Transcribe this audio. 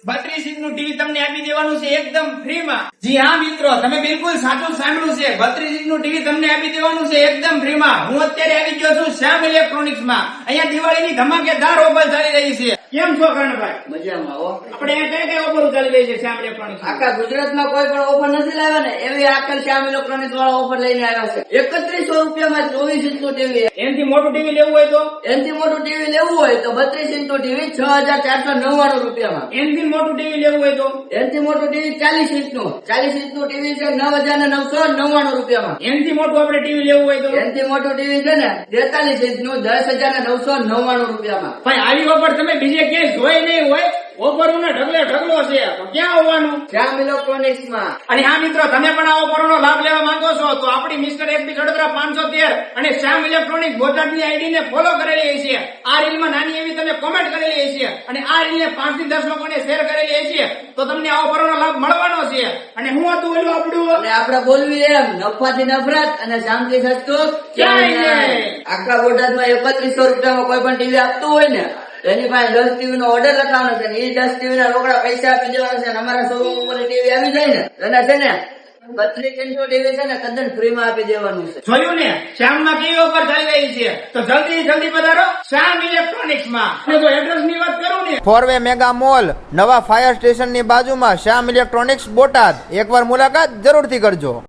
32 ઇંચનું TV તમને આપી દેવાનું છે એકદમ ફ્રીમાં. જી હા મિત્રો, તમે બિલકુલ સાચું સાંભળ્યું છે. 32 ઇંચનું ટીવી તમને આપી દેવાનું છે એકદમ ફ્રીમાં. હું અત્યારે આવી ગયો છું શ્યામ ઇલેક્ટ્રોનિક્સમાં. અહીંયા દિવાળીની ધમાકેદાર ઓફર ચાલી રહી છે. કેમ છો કર્ણભાઈ? મજામાં હો. આપણે અહીંયા કઈ ઓફર ચાલી રહી છે શ્યામ ઇલેક્ટ્રોનિક્સ? આખા ગુજરાતમાં કોઈ પણ ઓફર નથી લાવ્યા ને એવી આખા શ્યામ ઇલેક્ટ્રોનિક્સ વાળા ઓફર લઈને આવ્યા છે. 3100 રૂપિયામાં 24 ઇંચનું ટીવી. એનાથી મોટું ટીવી લેવું હોય તો? એનાથી મોટું ટીવી લેવું હોય તો 32 ઇંચનું ટીવી 6499 રૂપિયામાં. એનાથી મોટું ટીવી લેવું હોય તો? એનાથી મોટું ટીવી 40 ઇંચનું 40 ઇંચનું ટીવી છે 9999 રૂપિયામાં. એનાથી મોટું આપણે ટીવી લેવું હોય તો? એનાથી મોટું ટીવી છે ને 43 ઇંચનું 10,999 રૂપિયામાં. ભાઈ આવી ઓફર તમે બીજે ક્યાંય જોઈ નહીં હોય. ઓફરોનો ઢગલો છે. તો ક્યાં આવવાનું? શ્યામ ઇલેક્ટ્રોનિક્સ માં. અને હા મિત્રો, તમે પણ આ ઓફરનો લાભ લેવા માંગો છો તો આપણી મિસ્ટર એસપી ખડોદરા 513 અને શ્યામ ઇલેક્ટ્રોનિક બોટાદની આઈડી ને ફોલો કરેલી છે. આ રીલમાં નાની એવી તમે કોમેન્ટ કરેલી છે અને આ રીલને 5 થી 10 લોકોને શેર કરેલી છે તો તમને આ ઓફરનો લાભ મળવાનો છે. અને હું હતું ઓલું આપણું અને આપણે બોલવી એમ નફાથી નફરત અને શાંતિ સસ્તું ક્યાંય નહીં. આખા બોટાદમાં 3100 રૂપિયામાં કોઈ પણ ટીવી આપતું હોય ને એની પાસે 10 ટીવી નો ઓર્ડર લખાવવાનો છે ને એ 10 ટીવી ના રોકડા પૈસા આપી દેવાના છે અને અમારા શોરૂમ ઉપર ટીવી આવી જાય ને એને છે ને 32 ઇંચનું ટીવી છે ને તદ્દન ફ્રી માં આપી દેવાનું છે. જોયું ને શ્યામમાં કેવી ઓફર ચાલી રહી છે. તો જલ્દી પધારો શ્યામ ઇલેક્ટ્રોનિક્સ માં. જો એડ્રેસ ની વાત કરું ને, ફોરવે મેગા મોલ, નવા ફાયર સ્ટેશન ની બાજુમાં શ્યામ ઇલેક્ટ્રોનિક્સ બોટાદ. એકવાર મુલાકાત જરૂરથી કરજો.